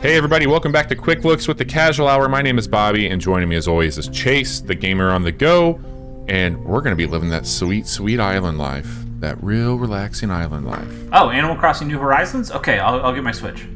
Hey everybody, welcome back to Quick Looks with the Casual Hour. My name is Bobby, and joining me as always is Chase, the gamer on the go, and we're going to be living that sweet, sweet island life. That real relaxing island life. Oh, Animal Crossing New Horizons? Okay, I'll get my Switch.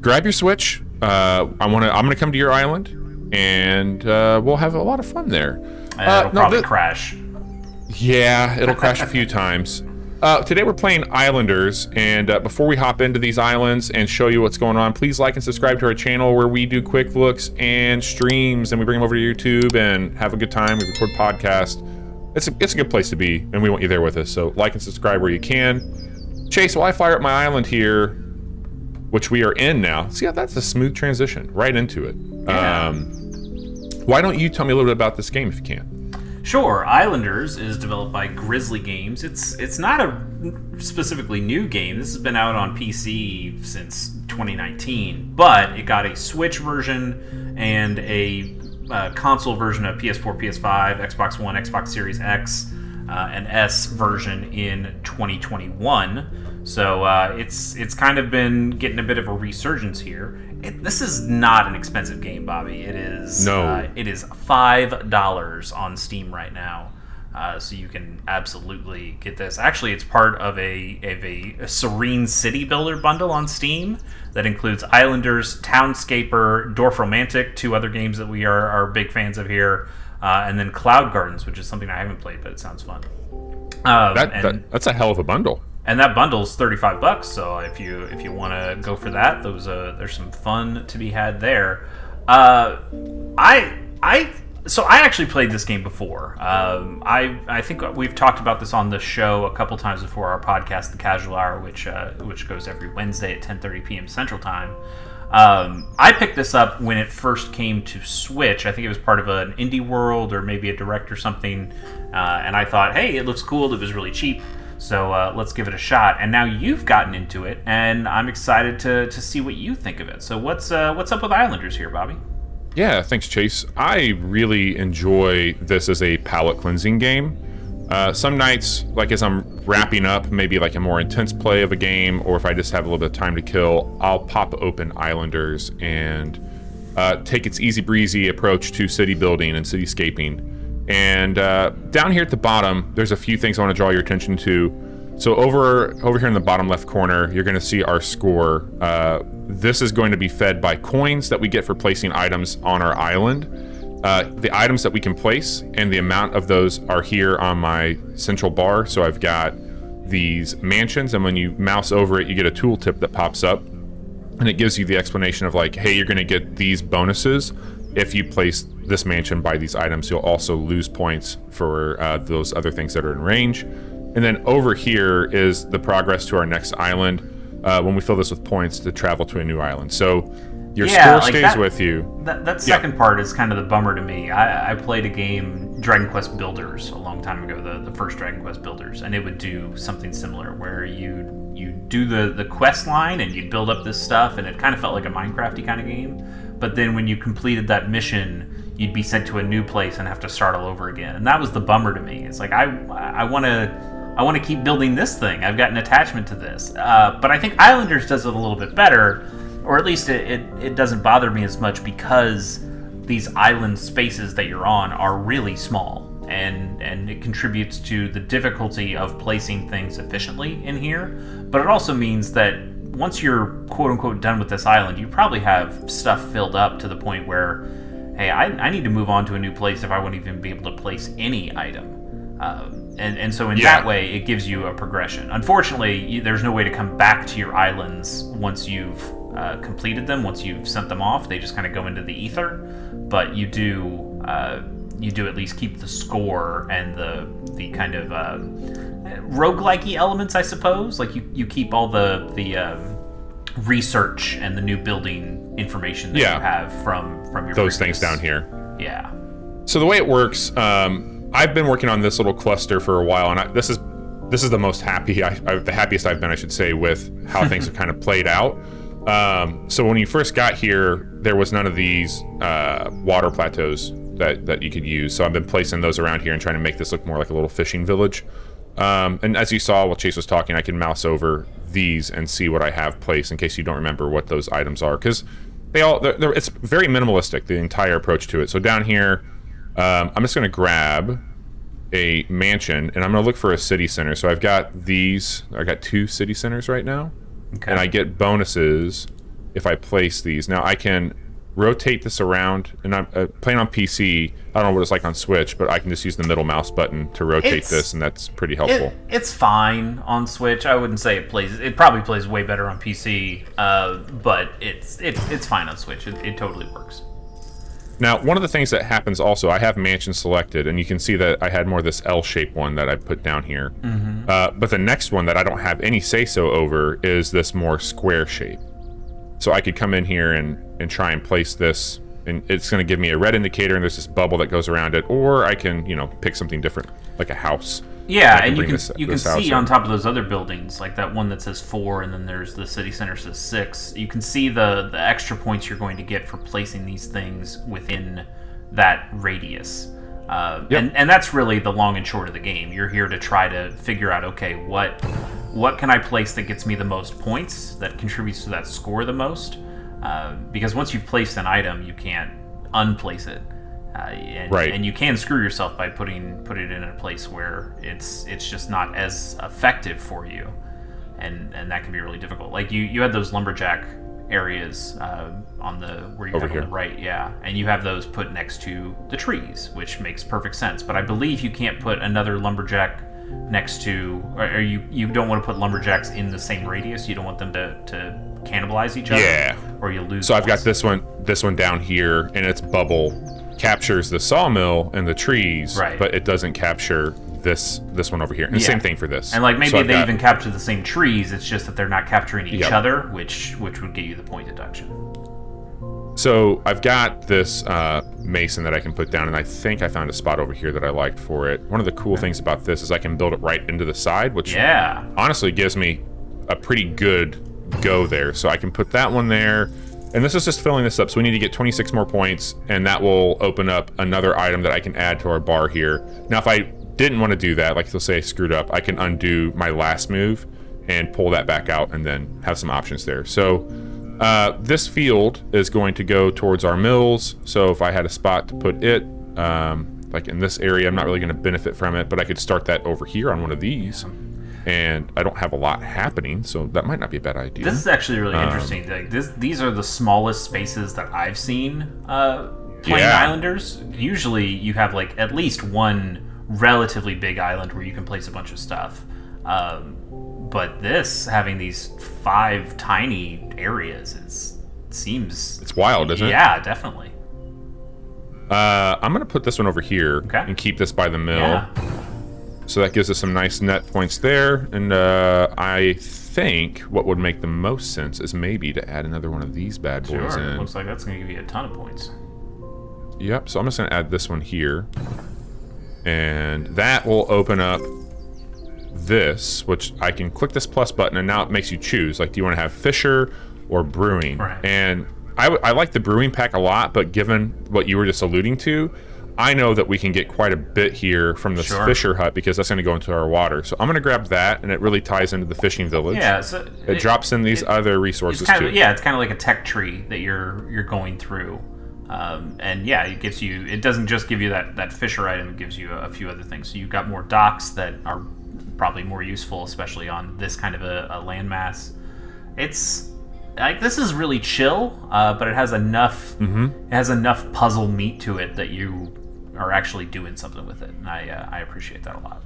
Grab your Switch. I'm gonna come to your island, and we'll have a lot of fun there. It'll probably crash. Yeah, it'll crash a few times. Today we're playing Islanders, and before we hop into these islands and show you what's going on, please like and subscribe to our channel where we do quick looks and streams, and we bring them over to YouTube and have a good time. We record podcasts. It's a good place to be, and we want you there with us, so like and subscribe where you can. Chase, while I fire up my island here, which we are in now, see how that's a smooth transition right into it. Yeah. Why don't you tell me a little bit about this game if you can? Sure. Islanders is developed by GrizzlyGames. It's not a specifically new game. This has been out on PC since 2019, but it got a Switch version and a console version of PS4, PS5, Xbox One, Xbox Series X, and S version in 2021. So it's kind of been getting a bit of a resurgence here. This is not an expensive game, Bobby. It is it is $5 on Steam right now, so you can absolutely get this. Actually, it's part of a Serene City Builder bundle on Steam that includes Islanders, Townscaper, Dorfromantik, two other games that we are big fans of here, and then Cloud Gardens, which is something I haven't played, but it sounds fun. That's a hell of a bundle. And that bundle's $35, so if you want to go for that, there's some fun to be had there. I actually played this game before. I think we've talked about this on the show a couple times before, our podcast, The Casual Hour, which goes every Wednesday at 10:30 p.m. Central Time. I picked this up when it first came to Switch. I think it was part of an Indie World or maybe a Direct or something, and I thought, hey, it looks cool. It was really cheap. So let's give it a shot. And now you've gotten into it, and I'm excited to see what you think of it. So what's up with Islanders here, Bobby? Yeah, thanks, Chase. I really enjoy this as a palate cleansing game. Some nights, like as I'm wrapping up, maybe like a more intense play of a game, or if I just have a little bit of time to kill, I'll pop open Islanders and take its easy breezy approach to city building and cityscaping. And down here at the bottom, there's a few things I want to draw your attention to. So over here in the bottom left corner, you're going to see our score. This is going to be fed by coins that we get for placing items on our island. The items that we can place and the amount of those are here on my central bar. So I've got these mansions, and when you mouse over it, you get a tooltip that pops up, and it gives you the explanation of like, hey, you're going to get these bonuses if you place this mansion by these items. You'll also lose points for those other things that are in range. And then over here is the progress to our next island when we fill this with points to travel to a new island. So your score stays with you. That second part is kind of the bummer to me. I played a game, Dragon Quest Builders, a long time ago, the first Dragon Quest Builders, and it would do something similar where you do the quest line and you'd build up this stuff, and it kind of felt like a Minecraft-y kind of game. But then when you completed that mission, you'd be sent to a new place and have to start all over again. And that was the bummer to me. It's like, I want to keep building this thing. I've got an attachment to this. But I think Islanders does it a little bit better, or at least it doesn't bother me as much because these island spaces that you're on are really small. And it contributes to the difficulty of placing things efficiently in here. But it also means that once you're quote-unquote done with this island, you probably have stuff filled up to the point where, hey, I need to move on to a new place if I won't even be able to place any item. And so in that way, it gives you a progression. Unfortunately, there's no way to come back to your islands once you've completed them, once you've sent them off. They just kind of go into the ether. But you do at least keep the score and the kind of roguelike-y elements, I suppose. Like you keep all the research and the new building information that you have from your those things down here. Yeah. So the way it works, I've been working on this little cluster for a while, and this is the most the happiest I've been, I should say, with how things have kind of played out. So when you first got here, there was none of these water plateaus that you could use. So I've been placing those around here and trying to make this look more like a little fishing village. And as you saw while Chase was talking, I can mouse over these and see what I have placed in case you don't remember what those items are. Because it's very minimalistic, the entire approach to it. So down here, I'm just going to grab a mansion, and I'm going to look for a city center. So I've got 2 city centers right now, and I get bonuses if I place these. Now I can rotate this around, and I'm playing on PC. I don't know what it's like on Switch, but I can just use the middle mouse button to rotate this, and that's pretty helpful. It's fine on Switch. I wouldn't say it probably plays way better on PC, but it's fine on Switch. It totally works. Now, one of the things that happens also, I have mansion selected, and you can see that I had more of this L-shaped one that I put down here. But the next one that I don't have any say-so over is this more square shape. So I could come in here and try and place this, and it's going to give me a red indicator, and there's this bubble that goes around it, or I can, pick something different, like a house. Yeah, and you can see on top of those other buildings, like that one that says 4, and then there's the city center says 6. You can see the extra points you're going to get for placing these things within that radius. And that's really the long and short of the game. You're here to try to figure out, okay, what can I place that gets me the most points, that contributes to that score the most? Because once you've placed an item, you can't unplace it. And you can screw yourself by put it in a place where it's just not as effective for you, and that can be really difficult. Like you had those lumberjack areas on the right, and you have those put next to the trees, which makes perfect sense. But I believe you can't put another lumberjack next to, or you don't want to put lumberjacks in the same radius. You don't want them to cannibalize each other, or you lose. So I've got this one down here, and its bubble captures the sawmill and the trees, but it doesn't capture this one over here. And same thing for this. And maybe they even capture the same trees. It's just that they're not capturing each other, which would get you the point deduction. So I've got this mason that I can put down, and I think I found a spot over here that I liked for it. One of the cool things about this is I can build it right into the side, which honestly gives me a pretty good go there. So I can put that one there. And this is just filling this up, so we need to get 26 more points, and that will open up another item that I can add to our bar here. Now, if I didn't want to do that, like let's say I screwed up, I can undo my last move and pull that back out and then have some options there. So this field is going to go towards our mills, so if I had a spot to put it, like in this area, I'm not really going to benefit from it, but I could start that over here on one of these. And I don't have a lot happening, so that might not be a bad idea. This is actually really interesting. Like these are the smallest spaces that I've seen playing Islanders. Usually you have at least one relatively big island where you can place a bunch of stuff. But having these 5 tiny areas seems... It's wild, isn't it? Yeah, definitely. I'm going to put this one over here and keep this by the mill. Yeah. So that gives us some nice net points there, and I think what would make the most sense is maybe to add another one of these bad boys in. Looks like that's going to give you a ton of points. Yep, so I'm just going to add this one here, and that will open up this, which I can click this plus button, and now it makes you choose. Like, do you want to have Fisher or Brewing? Right. And I like the Brewing pack a lot, but given what you were just alluding to, I know that we can get quite a bit here from this Fisher hut, because that's going to go into our water. So I'm going to grab that, and it really ties into the fishing village. Yeah, so it drops in these other resources too. It's kind of like a tech tree that you're going through, and it gives you. It doesn't just give you that Fisher item; it gives you a few other things. So you've got more docks that are probably more useful, especially on this kind of a landmass. It's this is really chill, but it has enough. It has enough puzzle meat to it that you are actually doing something with it, and I appreciate that a lot.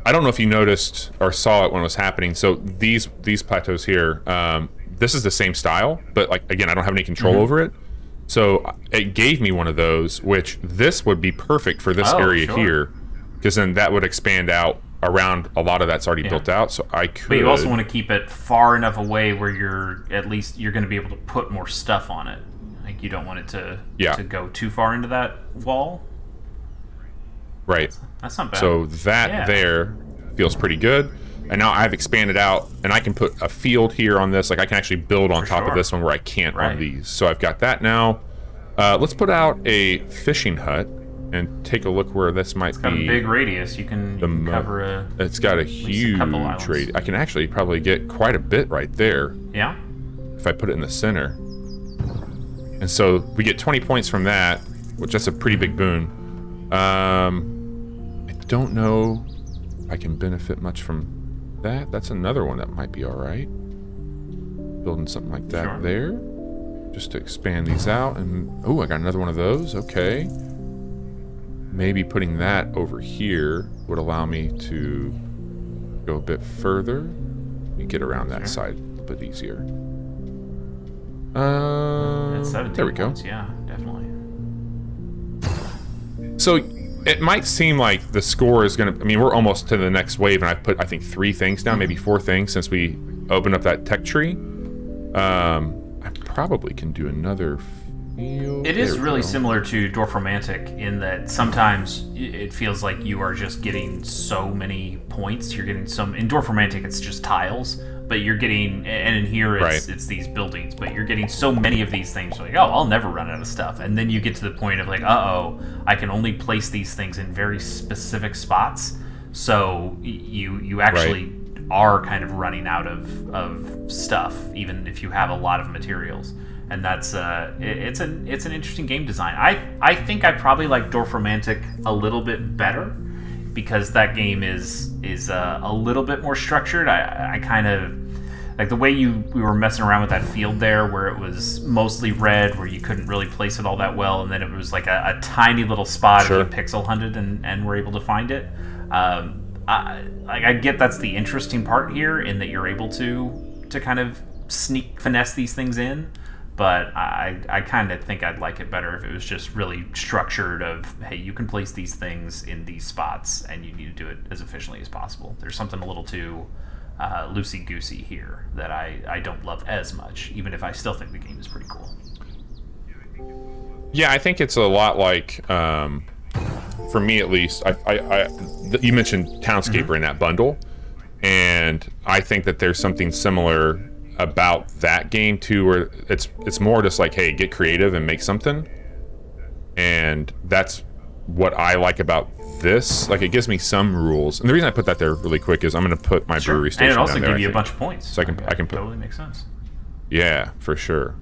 I don't know if you noticed or saw it when it was happening. So these plateaus here, this is the same style, but again, I don't have any control over it. So it gave me one of those, which this would be perfect for this area here, because then that would expand out around a lot of that's already built out. So I could. But you also want to keep it far enough away where you're going to be able to put more stuff on it. You don't want it to go too far into that wall. Right. That's not bad. So that there feels pretty good. And now I've expanded out, and I can put a field here on this. I can actually build on top of this one where I can't on these. So I've got that now. Let's put out a fishing hut and take a look where this might be. It's got a big radius. You can cover a... It's got a huge radius. I can actually probably get quite a bit right there. Yeah. if I put it in the center. And so we get 20 points from that, which that's a pretty big boon. I don't know if I can benefit much from that. That's another one that might be all right. Building something like that there. Just to expand these out. And oh, I got another one of those. Okay. Maybe putting that over here would allow me to go a bit further and get around that side a bit easier. There we go. Points. Yeah, definitely. So it might seem like the score is going to... I mean, we're almost to the next wave, and I've put, I think, 3 things down, maybe 4 things since we opened up that tech tree. I probably can do another field. It is really similar to Dorfromantic in that sometimes it feels like you are just getting so many points. You're getting some... In Dorfromantic, it's just tiles. But you're getting, and in here it's these buildings, but you're getting so many of these things. You're like, oh, I'll never run out of stuff. And then you get to the point of like, uh-oh, I can only place these things in very specific spots. So you actually are kind of running out of stuff, even if you have a lot of materials. And that's it's an interesting game design. I think I probably like Dorfromantic a little bit better, because that game is a little bit more structured. I kind of like the way we were messing around with that field there, where it was mostly red, where you couldn't really place it all that well, and then it was like a tiny little spot if you pixel hunted and were able to find it. I get that's the interesting part here, in that you're able to kind of finesse these things in. But I kind of think I'd like it better if it was just really structured of, hey, you can place these things in these spots and you need to do it as efficiently as possible. There's something a little too loosey-goosey here that I don't love as much, even if I still think the game is pretty cool. Yeah, I think it's a lot like, for me at least, you mentioned Townscaper in that bundle, and I think that there's something similar about that game too, where it's more just like, hey, get creative and make something, and that's what I like about this. Like, it gives me some rules, and the reason I put that there really quick is I'm going to put my brewery station and it also down there, gives you a bunch of points, so I can put, totally makes sense. Yeah, for sure.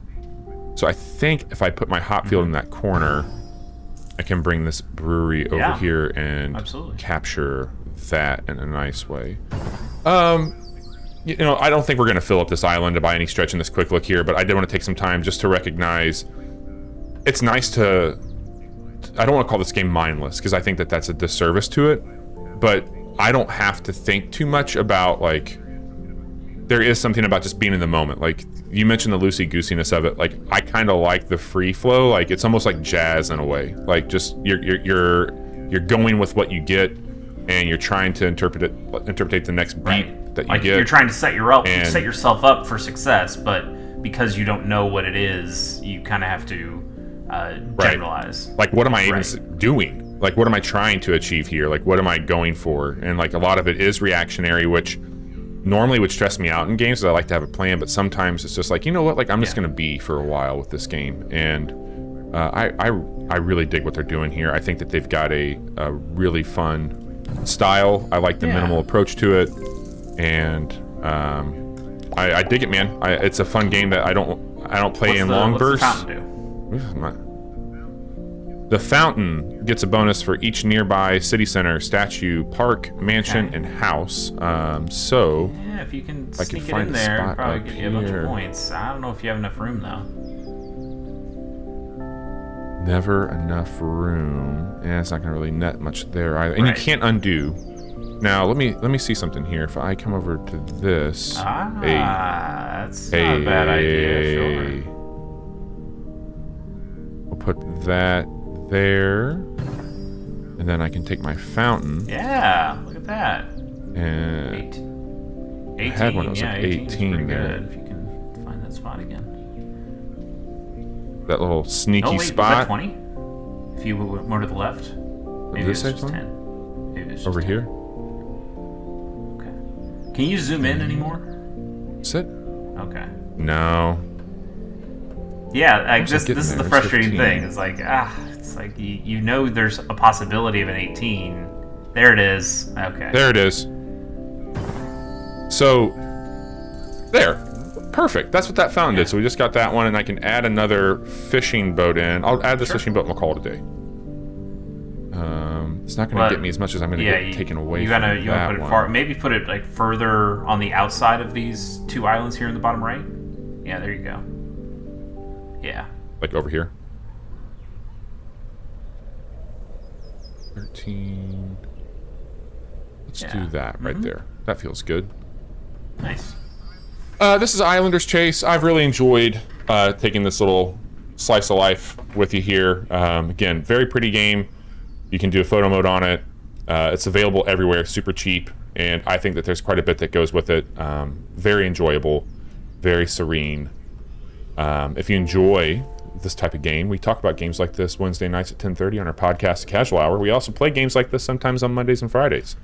So I think if I put my hop field in that corner, I can bring this brewery over here and capture that in a nice way. You know, I don't think we're going to fill up this island by any stretch in this quick look here, but I did want to take some time just to recognize it's nice to... I don't want to call this game mindless, because I think that that's a disservice to it, but I don't have to think too much about, like... There is something about just being in the moment. Like, you mentioned the loosey-goosiness of it. Like, I kind of like the free flow. Like, it's almost like jazz in a way. Like, just you're going with what you get, and you're trying to interpret the next beat that you get. You're trying to set yourself up for success, but because you don't know what it is, you kind of have to generalize. Like, what am I even doing? Like, what am I trying to achieve here? Like, what am I going for? And like, a lot of it is reactionary, which normally would stress me out in games, because I like to have a plan, but sometimes it's just like, you know what, like, I'm just going to be for a while with this game. And I really dig what they're doing here. I think that they've got a really fun style. I like the minimal approach to it, and I dig it, man. It's a fun game that I don't play in long bursts. What's the fountain do? The fountain gets a bonus for each nearby city center, statue, park, mansion, and house. So yeah, if you can sneak it in there, it'll probably get you a bunch of points. I don't know if you have enough room though. Never enough room. Yeah, it's not gonna really net much there either. And you can't undo. Now let me see something here. If I come over to this, that's not a bad idea. Sure. We'll put that there, and then I can take my fountain. Yeah, look at that. And 18. I had one that was like 18 there. Good, if you can find that spot again. That little sneaky Was spot. that 20? If you went more to the left, maybe this it's just 10? 10. Maybe it's just over 10. here. Okay. Can you zoom in anymore? Sit. Okay. No. Yeah, this is the frustrating thing. It's like, it's like you know there's a possibility of an 18. There it is. Okay. There it is. So, there. perfect. That's what that fountain did. So we just got that one, and I can add another fishing boat in. I'll add this fishing boat and we'll call it a day. It's not going to get me as much as I'm going to get taken away from that you wanna put it far, maybe put it like further on the outside of these 2 islands here in the bottom right. Yeah, there you go. Yeah. Like over here. 13. Let's do that right there. That feels good. Nice. This is Islanders Chase. I've really enjoyed taking this little slice of life with you here. Again, very pretty game. You can do a photo mode on it. It's available everywhere, super cheap, and I think that there's quite a bit that goes with it. Very enjoyable, very serene. If you enjoy this type of game, we talk about games like this Wednesday nights at 10:30 on our podcast, Casual Hour. We also play games like this sometimes on Mondays and Fridays.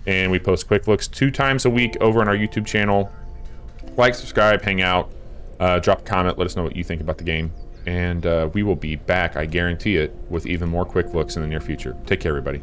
And we post quick looks 2 times a week over on our YouTube channel. Like, subscribe, hang out, drop a comment, let us know what you think about the game. And we will be back, I guarantee it, with even more quick looks in the near future. Take care, everybody.